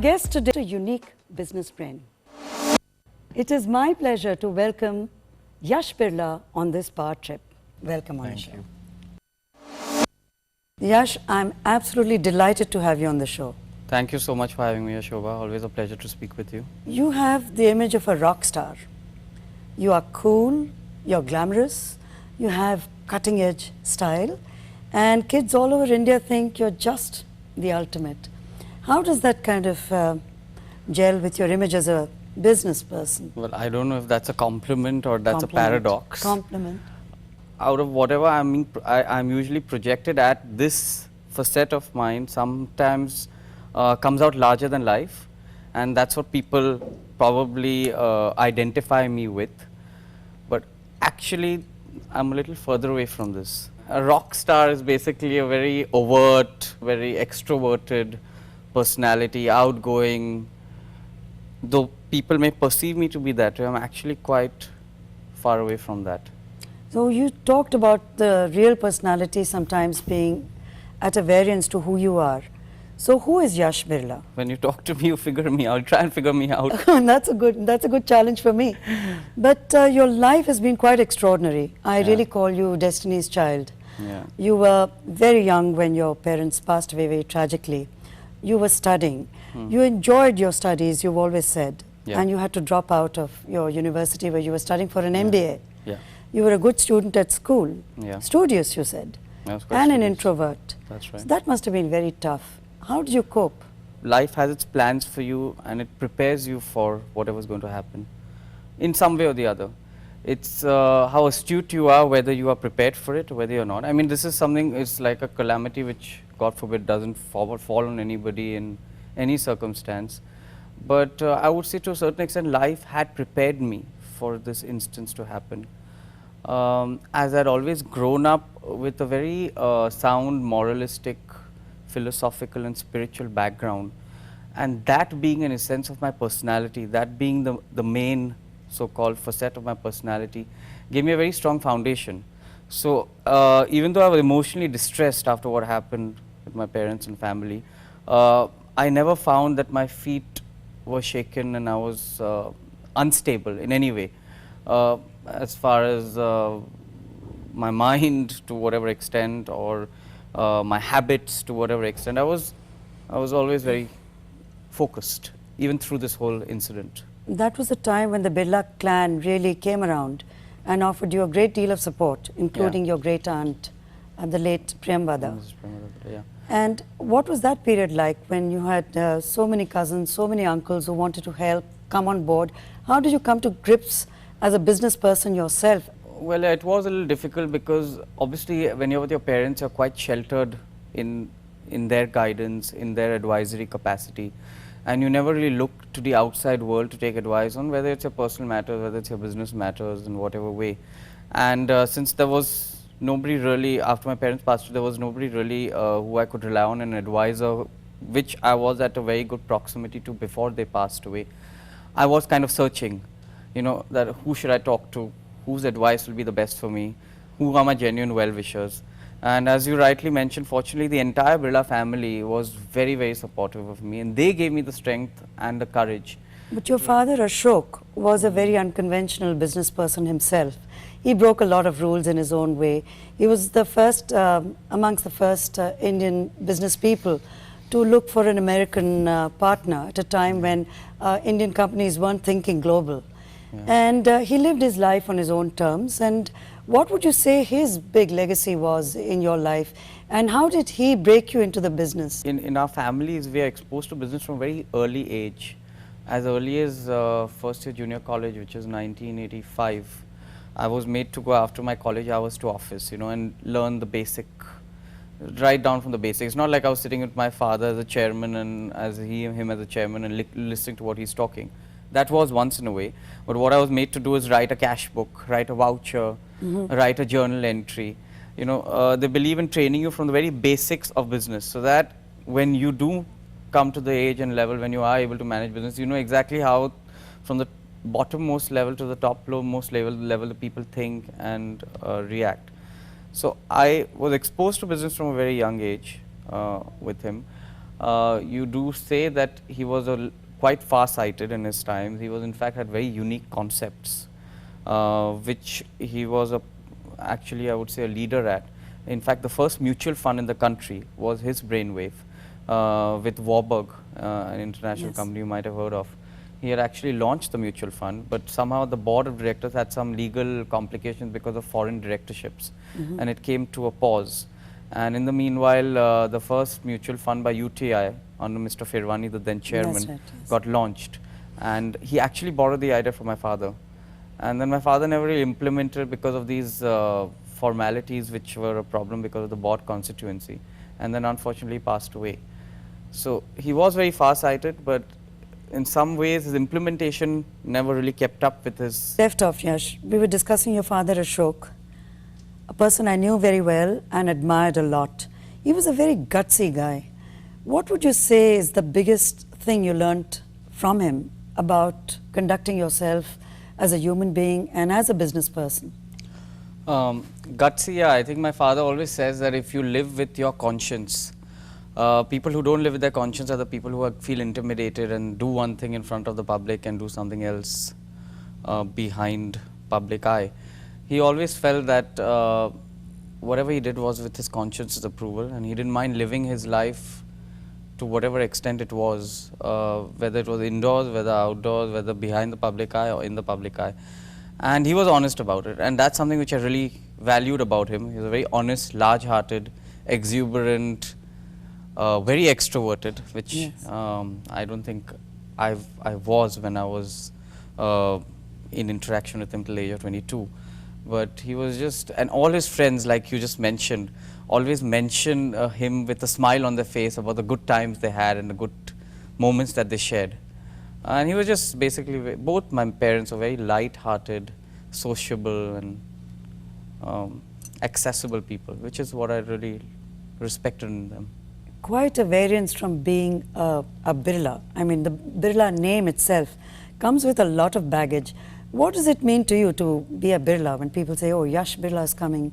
Guest today, a unique business brain. It is my pleasure to welcome Yash Birla on this part trip. Welcome on the show. Yash, I'm absolutely delighted to have you on the show. Thank you so much for having me, Shobha. Always a pleasure to speak with you. You have the image of a rock star. You are cool, you're glamorous, you have cutting edge style, and kids all over India think you're just the ultimate. How does that kind of gel with your image as a business person? Well, I don't know if that's a compliment or that's a paradox. Compliment. Out of whatever I'm usually projected at, this facet of mine sometimes comes out larger than life, and that's what people probably identify me with. But actually, I'm a little further away from this. A rock star is basically a very overt, very extroverted personality, outgoing. Though people may perceive me to be that way, I'm actually quite far away from that. So you talked about the real personality sometimes being at a variance to who you are. So who is Yash Birla? When you talk to me, you figure me out. Try and figure me out. That's a good challenge for me. But your life has been quite extraordinary. I really call you Destiny's Child. Yeah. You were very young when your parents passed away very tragically. You were studying. You enjoyed your studies, you've always said. And you had to drop out of your university where you were studying for an MBA. Yeah. You were a good student at school. Studious, you said. And an introvert. That's right. So that must have been very tough. How did you cope? Life has its plans for you and it prepares you for whatever's going to happen in some way or the other. It's how astute you are, whether you are prepared for it or whether you're not. I mean, this is something, it's like a calamity which, God forbid, doesn't fall on anybody in any circumstance. But I would say to a certain extent, life had prepared me for this instance to happen. As I'd always grown up with a very sound, moralistic, philosophical and spiritual background, and that being an essence of my personality, that being the main so-called facet of my personality, gave me a very strong foundation. So even though I was emotionally distressed after what happened with my parents and family, I never found that my feet were shaken and I was unstable in any way. As far as my mind to whatever extent, or my habits to whatever extent, I was always very focused, even through this whole incident. That was the time when the Birla clan really came around and offered you a great deal of support, including your great aunt, the late Priyamvada. And what was that period like when you had so many cousins, so many uncles who wanted to help, come on board? How did you come to grips as a business person yourself? Well, it was a little difficult because obviously when you're with your parents, you're quite sheltered in their guidance, in their advisory capacity. And you never really look to the outside world to take advice on whether it's your personal matters, whether it's your business matters, in whatever way. And since there was nobody really, after my parents passed away, there was nobody really who I could rely on, an advisor, which I was at a very good proximity to before they passed away. I was kind of searching, you know, that who should I talk to, whose advice will be the best for me, who are my genuine well-wishers. And as you rightly mentioned, fortunately, the entire Birla family was very, very supportive of me, and they gave me the strength and the courage. But your father, Ashok, was a very unconventional business person himself. He broke a lot of rules in his own way. He was the first, amongst the first Indian business people to look for an American partner at a time when Indian companies weren't thinking global. And he lived his life on his own terms. And what would you say his big legacy was in your life? And how did he break you into the business? In our families, we are exposed to business from a very early age. As early as first year junior college, which is 1985, I was made to go after my college hours to office, you know, and learn the basic, right down from the basics. It's not like I was sitting with my father as a chairman and him as a chairman and listening to what he's talking. That was once in a way. But what I was made to do is write a cash book, write a voucher, write a journal entry. You know, they believe in training you from the very basics of business, so that when you do come to the age and level when you are able to manage business, you know exactly how from the bottommost level to the topmost level the people think and react. So I was exposed to business from a very young age with him. you do say that he was quite far-sighted in his time. He was in fact had very unique concepts, which he was actually I would say a leader at. In fact, the first mutual fund in the country was his brainwave with Warburg, an international company you might have heard of. He had actually launched the mutual fund, but somehow the board of directors had some legal complications because of foreign directorships, and it came to a pause. And in the meanwhile, the first mutual fund by UTI under Mr. Firwani, the then chairman, got launched. And he actually borrowed the idea from my father. And then my father never really implemented it because of these formalities which were a problem because of the board constituency. And then unfortunately passed away. So he was very far-sighted, but in some ways his implementation never really kept up with his... Left off, Yash. We were discussing your father, Ashok, a person I knew very well and admired a lot. He was a very gutsy guy. What would you say is the biggest thing you learnt from him about conducting yourself as a human being and as a business person? Gutsy, yeah. I think my father always says that if you live with your conscience, people who don't live with their conscience are the people who feel intimidated and do one thing in front of the public and do something else behind public eye. He always felt that whatever he did was with his conscience's approval, and he didn't mind living his life to whatever extent it was, whether it was indoors, whether outdoors, whether behind the public eye or in the public eye. And he was honest about it, and that's something which I really valued about him. He was a very honest, large-hearted, exuberant, very extroverted, which I don't think I was when I was in interaction with him till the age of 22. But he was just, and all his friends, like you just mentioned, always mention him with a smile on their face about the good times they had and the good moments that they shared. And he was just basically, both my parents were very light-hearted, sociable and accessible people, which is what I really respected in them. Quite a variance from being a Birla. I mean, the Birla name itself comes with a lot of baggage. What does it mean to you to be a Birla when people say, oh, Yash Birla is coming?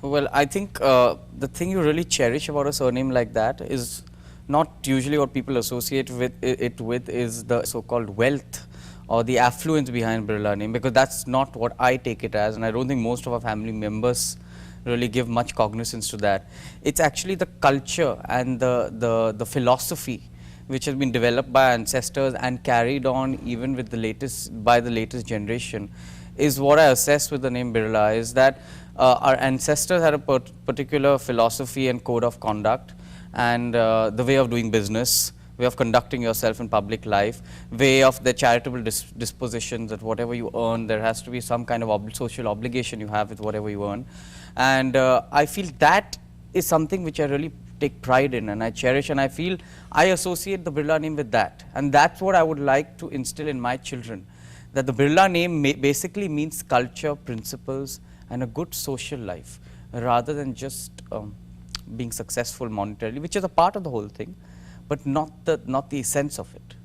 Well, I think the thing you really cherish about a surname like that is not usually what people associate it with is the so-called wealth or the affluence behind Birla name, because that's not what I take it as, and I don't think most of our family members really give much cognizance to that. It's actually the culture and the philosophy which has been developed by ancestors and carried on even with the latest generation, is what I assess with the name Birla, is that our ancestors had a particular philosophy and code of conduct, and the way of doing business, way of conducting yourself in public life, way of their charitable dispositions, that whatever you earn, there has to be some kind of social obligation you have with whatever you earn. And I feel that is something which I really take pride in and I cherish, and I feel I associate the Birla name with that. And that's what I would like to instill in my children, that the Birla name basically means culture, principles, and a good social life, rather than just being successful monetarily, which is a part of the whole thing, but not the essence of it.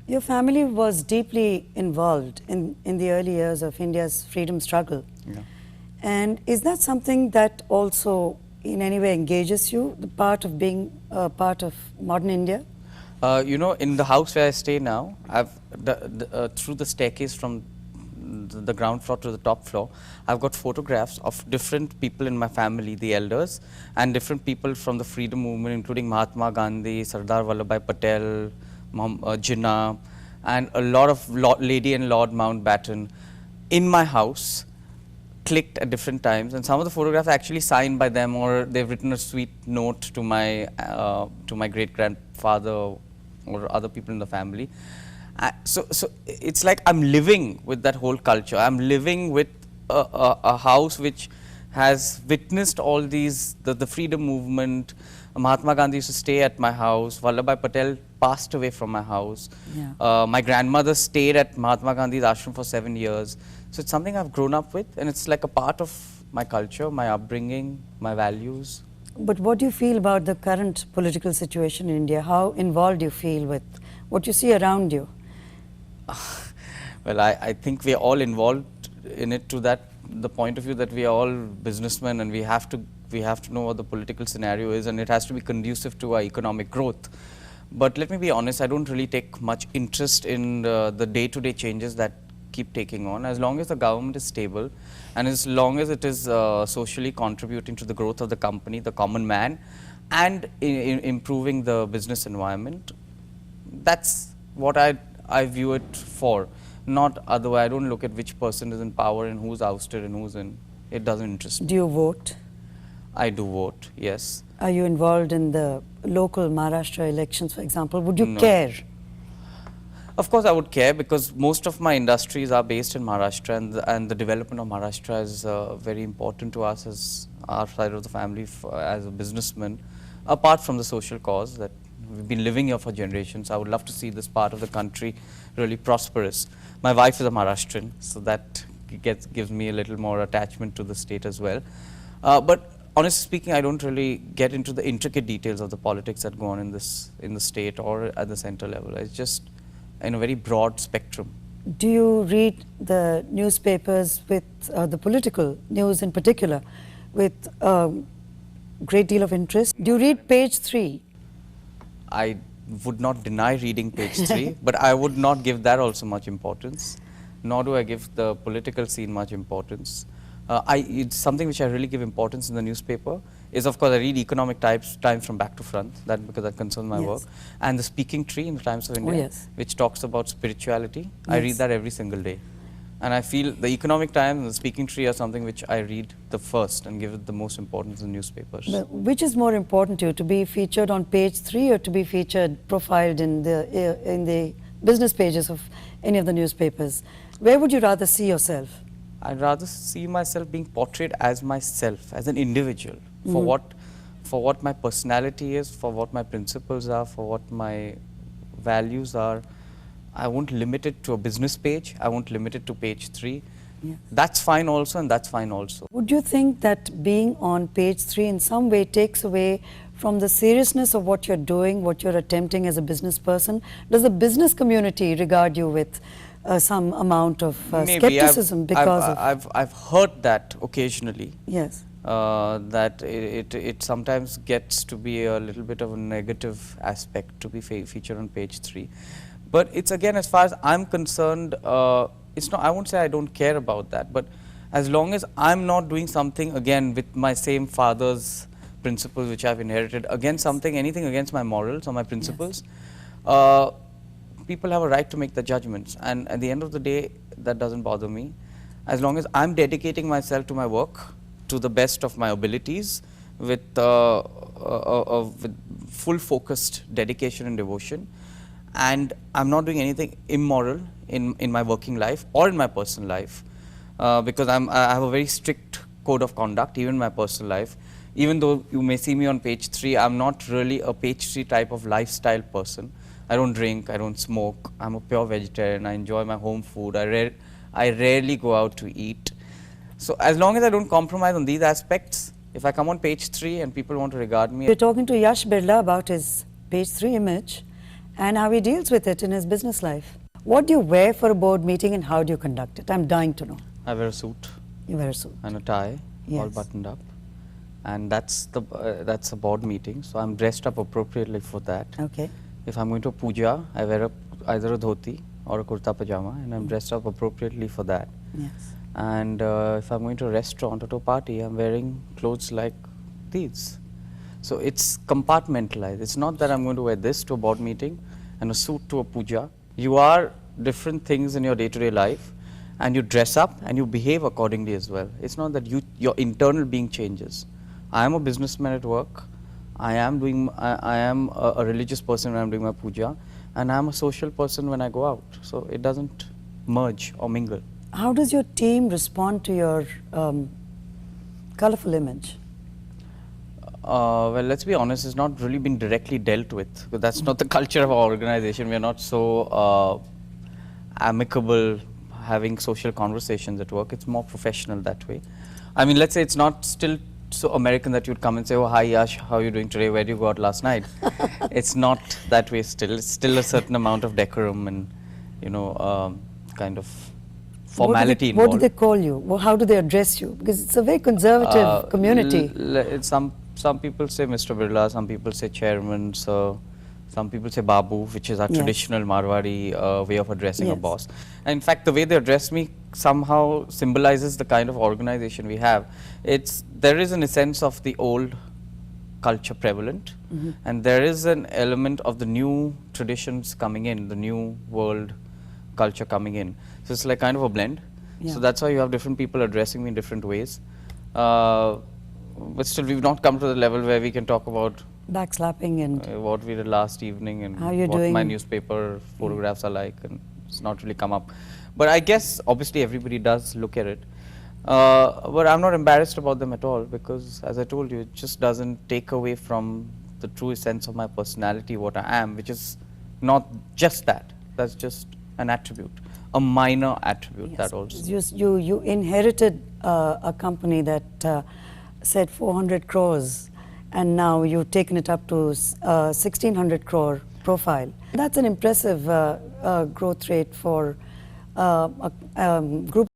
Your family was deeply involved in the early years of India's freedom struggle. Yeah. And is that something that also in any way engages you, the part of being part of modern India? You know, in the house where I stay now, I've through the staircase from the ground floor to the top floor, I've got photographs of different people in my family, the elders, and different people from the freedom movement, including Mahatma Gandhi, Sardar Vallabhbhai Patel, Jinnah, and a lot of Lady and Lord Mountbatten in my house, clicked at different times, and some of the photographs are actually signed by them, or they've written a sweet note to my great-grandfather or other people in the family. So it's like I'm living with that whole culture. I'm living with a house which has witnessed all these, the freedom movement. Mahatma Gandhi used to stay at my house. Vallabhbhai Patel passed away from my house. Yeah. My grandmother stayed at Mahatma Gandhi's ashram for 7 years. So it's something I've grown up with, and it's like a part of my culture, my upbringing, my values. But what do you feel about the current political situation in India? How involved do you feel with what you see around you? Well, I think we are all involved in it to the point of view that we are all businessmen, and we have to know what the political scenario is, and it has to be conducive to our economic growth. But let me be honest, I don't really take much interest in the day-to-day changes that keep taking on. As long as the government is stable and as long as it is socially contributing to the growth of the company, the common man, and improving the business environment, that's what I view it for. Not otherwise. I don't look at which person is in power and who's ousted and who's in. It doesn't interest me. Do you vote? I do vote, yes. Are you involved in the local Maharashtra elections, for example? Would you No. care? Of course, I would care because most of my industries are based in Maharashtra, and the development of Maharashtra is very important to us as our side of the family, as a businessman. Apart from the social cause that we've been living here for generations, I would love to see this part of the country really prosperous. My wife is a Maharashtrian, so that gives me a little more attachment to the state as well. But honestly speaking, I don't really get into the intricate details of the politics that go on in the state or at the center level. It's just in a very broad spectrum. Do you read the newspapers with the political news in particular with a great deal of interest? Do you read page 3? I would not deny reading page 3, but I would not give that also much importance, nor do I give the political scene much importance. It's something which I really give importance in the newspaper is, of course, I read economic times from back to front, because that concerns my work, and the speaking tree in the Times of India, which talks about spirituality. I read that every single day. And I feel the economic times and the speaking tree are something which I read the first and give it the most importance in newspapers. But which is more important to you, to be featured on page 3 or to be profiled in the business pages of any of the newspapers? Where would you rather see yourself? I'd rather see myself being portrayed as myself, as an individual, for what my personality is, for what my principles are, for what my values are. I won't limit it to a business page. I won't limit it to page 3. Yes. That's fine also, and that's fine also. Would you think that being on page 3 in some way takes away from the seriousness of what you're doing, what you're attempting as a business person? Does the business community regard you with some amount of skepticism because of... I've heard that occasionally. Yes. That it sometimes gets to be a little bit of a negative aspect to be featured on page 3. But it's, again, as far as I'm concerned, it's not, I won't say I don't care about that, but as long as I'm not doing something, again, with my same father's principles which I've inherited, anything against my morals or my principles, people have a right to make the judgments. And at the end of the day, that doesn't bother me. As long as I'm dedicating myself to my work to the best of my abilities with full focused dedication and devotion, and I'm not doing anything immoral in my working life or in my personal life, because I have a very strict code of conduct, even in my personal life. Even though you may see me on page 3, I'm not really a page 3 type of lifestyle person. I don't drink, I don't smoke, I'm a pure vegetarian, I enjoy my home food, I rarely go out to eat. So as long as I don't compromise on these aspects, if I come on page 3 and people want to regard me... We're talking to Yash Birla about his page 3 image and how he deals with it in his business life. What do you wear for a board meeting and how do you conduct it? I'm dying to know. I wear a suit. You wear a suit. And a tie, all buttoned up. And that's a board meeting, so I'm dressed up appropriately for that. Okay. If I'm going to a puja, I wear either a dhoti or a kurta pajama, and I'm dressed up appropriately for that. Yes. And if I'm going to a restaurant or to a party, I'm wearing clothes like these. So it's compartmentalized. It's not that I'm going to wear this to a board meeting and a suit to a puja. You are different things in your day-to-day life, and you dress up and you behave accordingly as well. It's not that your internal being changes. I am a businessman at work. I am a religious person when I'm doing my puja, and I'm a social person when I go out. So it doesn't merge or mingle. How does your team respond to your colorful image? Well, let's be honest, it's not really been directly dealt with, because that's not the culture of our organization. We are not so amicable having social conversations at work. It's more professional that way. I mean, let's say it's not still so American that you'd come and say, oh, hi Yash, how are you doing today? Where did you go out last night? It's not that way still. It's still a certain amount of decorum and, you know, kind of formality involved. What do they call you? Well, how do they address you? Because it's a very conservative community. Some people say Mr. Birla, some people say chairman, so Some people say Babu, which is our Yes. traditional Marwari way of addressing a Yes. boss. And in fact, the way they address me somehow symbolizes the kind of organization we have. There is an essence of the old culture prevalent, and there is an element of the new traditions coming in, the new world culture coming in. So it's like kind of a blend. Yeah. So that's why you have different people addressing me in different ways. But still, we've not come to the level where we can talk about Backslapping and what we did last evening and How you're what my doing. newspaper photographs are like, and it's not really come up. But I guess obviously everybody does look at it. But I'm not embarrassed about them at all, because as I told you, it just doesn't take away from the true essence of my personality, what I am, which is not just that. That's just an attribute, a minor attribute. That also. You inherited a company that said 400 crores, and now you've taken it up to 1600 crore profile. That's an impressive growth rate for a group